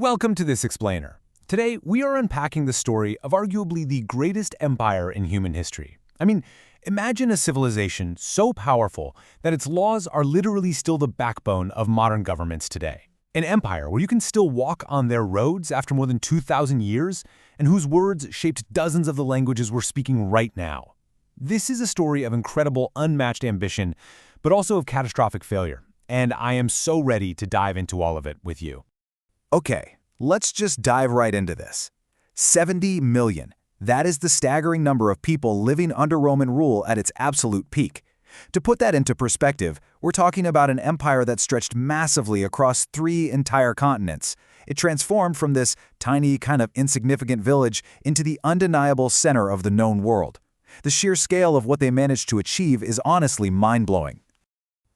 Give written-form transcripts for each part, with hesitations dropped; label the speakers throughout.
Speaker 1: Welcome to This Explainer. Today, we are unpacking the story of arguably the greatest empire in human history. Imagine a civilization so powerful that its laws are literally still the backbone of modern governments today. An empire where you can still walk on their roads after more than 2,000 years, and whose words shaped dozens of the languages we're speaking right now. This is a story of incredible, unmatched ambition, but also of catastrophic failure, and I am so ready to dive into all of it with you.
Speaker 2: Okay, let's just dive right into this. 70 million. That is the staggering number of people living under Roman rule at its absolute peak. To put that into perspective, we're talking about an empire that stretched massively across 3 entire continents. It transformed from this tiny, kind of insignificant village into the undeniable center of the known world. The sheer scale of what they managed to achieve is honestly mind-blowing.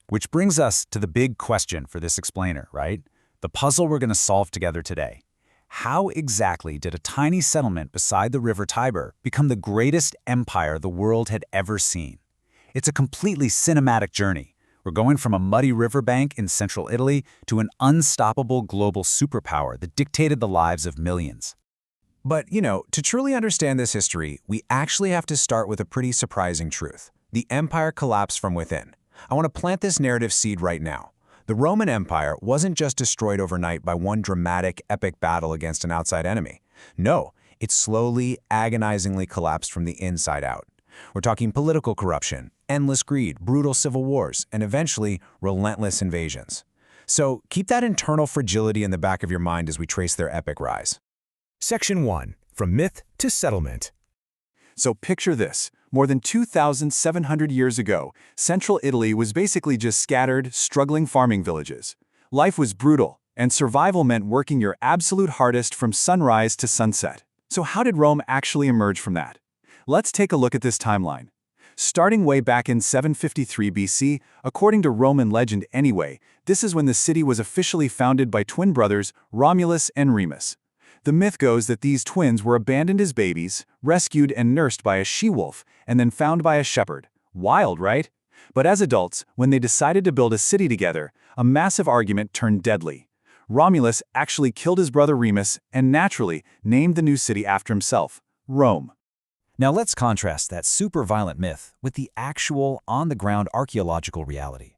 Speaker 3: Which brings us to the big question for this explainer, right? The puzzle we're going to solve together today. How exactly did a tiny settlement beside the river Tiber become the greatest empire the world had ever seen? It's a completely cinematic journey. We're going from a muddy riverbank in central Italy to an unstoppable global superpower that dictated the lives of millions.
Speaker 4: But, to truly understand this history, we actually have to start with a pretty surprising truth. The empire collapsed from within. I want to plant this narrative seed right now. The Roman Empire wasn't just destroyed overnight by one dramatic, epic battle against an outside enemy. No, it slowly, agonizingly collapsed from the inside out. We're talking political corruption, endless greed, brutal civil wars, and eventually, relentless invasions. So keep that internal fragility in the back of your mind as we trace their epic rise.
Speaker 5: Section 1. From Myth to Settlement.
Speaker 6: So picture this. More than 2,700 years ago, central Italy was basically just scattered, struggling farming villages. Life was brutal, and survival meant working your absolute hardest from sunrise to sunset. So how did Rome actually emerge from that? Let's take a look at this timeline. Starting way back in 753 BC, according to Roman legend anyway, this is when the city was officially founded by twin brothers Romulus and Remus. The myth goes that these twins were abandoned as babies, rescued and nursed by a she-wolf, and then found by a shepherd. Wild, right? But as adults, when they decided to build a city together, a massive argument turned deadly. Romulus actually killed his brother Remus and naturally named the new city after himself, Rome.
Speaker 3: Now let's contrast that super violent myth with the actual, on-the-ground archaeological reality.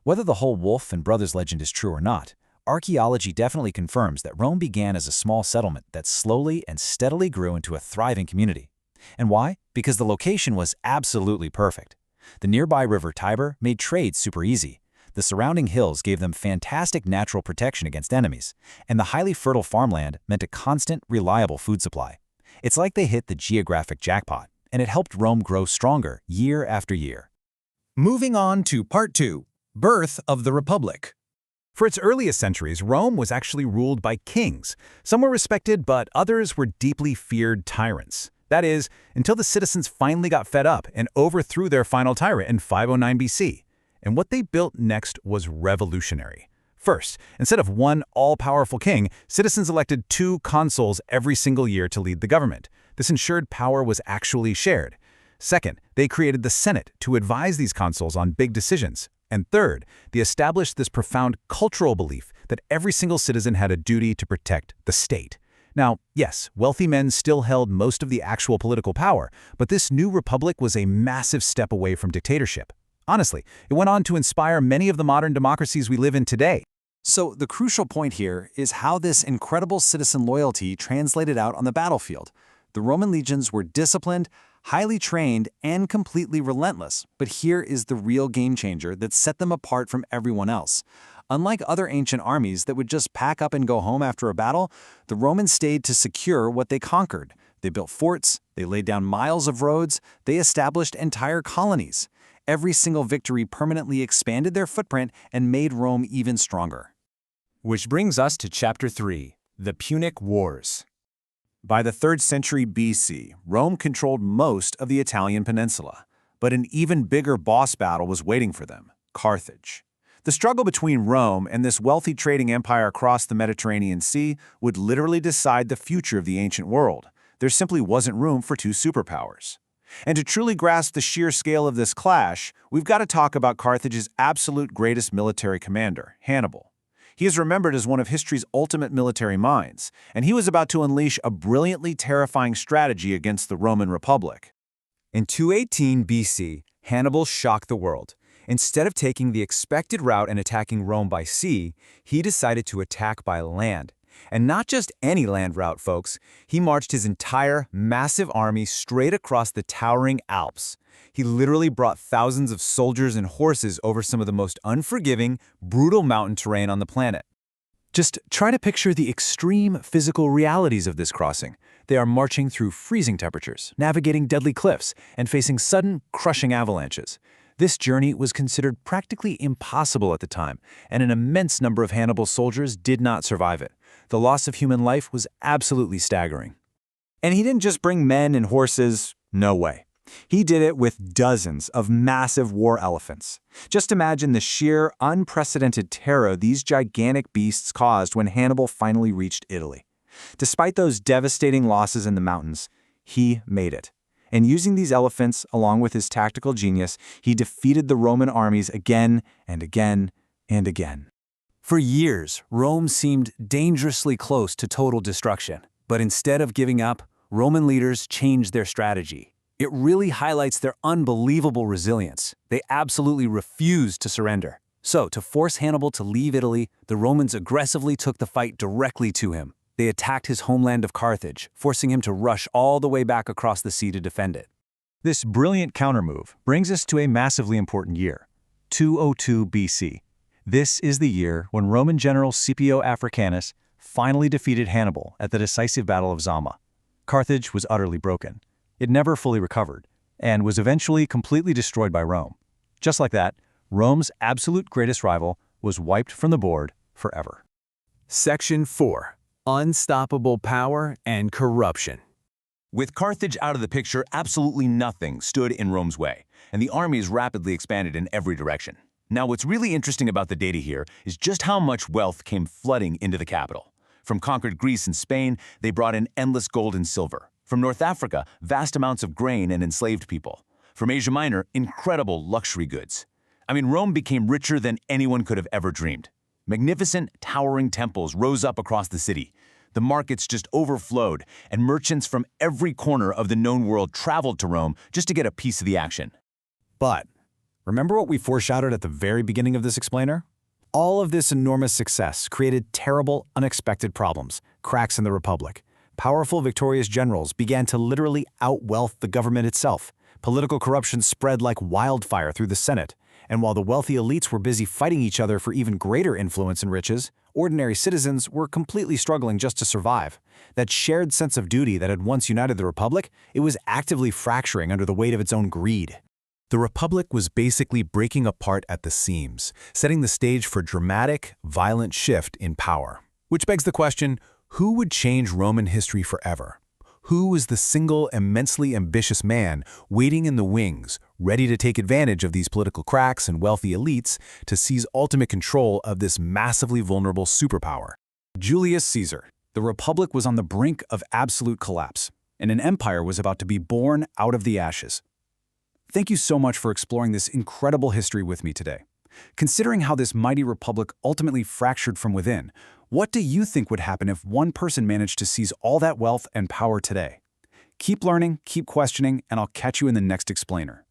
Speaker 3: Whether the whole wolf and brothers legend is true or not, archaeology definitely confirms that Rome began as a small settlement that slowly and steadily grew into a thriving community. And why? Because the location was absolutely perfect. The nearby river Tiber made trade super easy. The surrounding hills gave them fantastic natural protection against enemies, and the highly fertile farmland meant a constant, reliable food supply. It's like they hit the geographic jackpot, and it helped Rome grow stronger year after year.
Speaker 5: Moving on to Part 2. Birth of the Republic. For its earliest centuries, Rome was actually ruled by kings. Some were respected, but others were deeply feared tyrants. That is, until the citizens finally got fed up and overthrew their final tyrant in 509 BC. And what they built next was revolutionary. First, instead of one all-powerful king, citizens elected 2 consuls every single year to lead the government. This ensured power was actually shared. Second, they created the Senate to advise these consuls on big decisions. And third, they established this profound cultural belief that every single citizen had a duty to protect the state. Now, yes, wealthy men still held most of the actual political power, but this new republic was a massive step away from dictatorship. Honestly, it went on to inspire many of the modern democracies we live in today.
Speaker 2: So the crucial point here is how this incredible citizen loyalty translated out on the battlefield. The Roman legions were disciplined, highly trained, and completely relentless. But here is the real game changer that set them apart from everyone else. Unlike other ancient armies that would just pack up and go home after a battle, the Romans stayed to secure what they conquered. They built forts, they laid down miles of roads, they established entire colonies. Every single victory permanently expanded their footprint and made Rome even stronger.
Speaker 5: Which brings us to Chapter 3. The Punic Wars.
Speaker 6: By the 3rd century BC, Rome controlled most of the Italian peninsula, but an even bigger boss battle was waiting for them, Carthage. The struggle between Rome and this wealthy trading empire across the Mediterranean Sea would literally decide the future of the ancient world. There simply wasn't room for 2 superpowers. And to truly grasp the sheer scale of this clash, we've got to talk about Carthage's absolute greatest military commander, Hannibal.
Speaker 2: He is remembered as one of history's ultimate military minds, and he was about to unleash a brilliantly terrifying strategy against the Roman Republic.
Speaker 4: In 218 BC, Hannibal shocked the world. Instead of taking the expected route and attacking Rome by sea, he decided to attack by land. And not just any land route, folks. He marched his entire massive army straight across the towering Alps. He literally brought thousands of soldiers and horses over some of the most unforgiving, brutal mountain terrain on the planet. Just try to picture the extreme physical realities of this crossing. They are marching through freezing temperatures, navigating deadly cliffs, and facing sudden, crushing avalanches. This journey was considered practically impossible at the time, and an immense number of Hannibal's soldiers did not survive it. The loss of human life was absolutely staggering.
Speaker 2: And he didn't just bring men and horses, no way. He did it with dozens of massive war elephants. Just imagine the sheer, unprecedented terror these gigantic beasts caused when Hannibal finally reached Italy. Despite those devastating losses in the mountains, he made it. And using these elephants, along with his tactical genius, he defeated the Roman armies again and again and again.
Speaker 3: For years, Rome seemed dangerously close to total destruction. But instead of giving up, Roman leaders changed their strategy. It really highlights their unbelievable resilience. They absolutely refused to surrender. So, to force Hannibal to leave Italy, the Romans aggressively took the fight directly to him. They attacked his homeland of Carthage, forcing him to rush all the way back across the sea to defend it.
Speaker 5: This brilliant countermove brings us to a massively important year, 202 BC. This is the year when Roman general Scipio Africanus finally defeated Hannibal at the decisive Battle of Zama. Carthage was utterly broken. It never fully recovered, and was eventually completely destroyed by Rome. Just like that, Rome's absolute greatest rival was wiped from the board forever.
Speaker 1: Section 4. Unstoppable power and corruption.
Speaker 7: With Carthage out of the picture, absolutely nothing stood in Rome's way, and the armies rapidly expanded in every direction. Now, what's really interesting about the data here is just how much wealth came flooding into the capital. From conquered Greece and Spain, they brought in endless gold and silver. From North Africa, vast amounts of grain and enslaved people. From Asia Minor, incredible luxury goods. I mean, Rome became richer than anyone could have ever dreamed. Magnificent, towering temples rose up across the city. The markets just overflowed, and merchants from every corner of the known world traveled to Rome just to get a piece of the action.
Speaker 3: But, remember what we foreshadowed at the very beginning of this explainer? All of this enormous success created terrible, unexpected problems, cracks in the Republic. Powerful, victorious generals began to literally outwealth the government itself. Political corruption spread like wildfire through the Senate. And while the wealthy elites were busy fighting each other for even greater influence and riches, ordinary citizens were completely struggling just to survive. That shared sense of duty that had once united the Republic, it was actively fracturing under the weight of its own greed.
Speaker 1: The Republic was basically breaking apart at the seams, setting the stage for a dramatic, violent shift in power. Which begs the question, who would change Roman history forever? Who was the single, immensely ambitious man waiting in the wings, ready to take advantage of these political cracks and wealthy elites to seize ultimate control of this massively vulnerable superpower?
Speaker 3: Julius Caesar. The Republic was on the brink of absolute collapse, and an empire was about to be born out of the ashes. Thank you so much for exploring this incredible history with me today. Considering how this mighty republic ultimately fractured from within, what do you think would happen if one person managed to seize all that wealth and power today? Keep learning, keep questioning, and I'll catch you in the next explainer.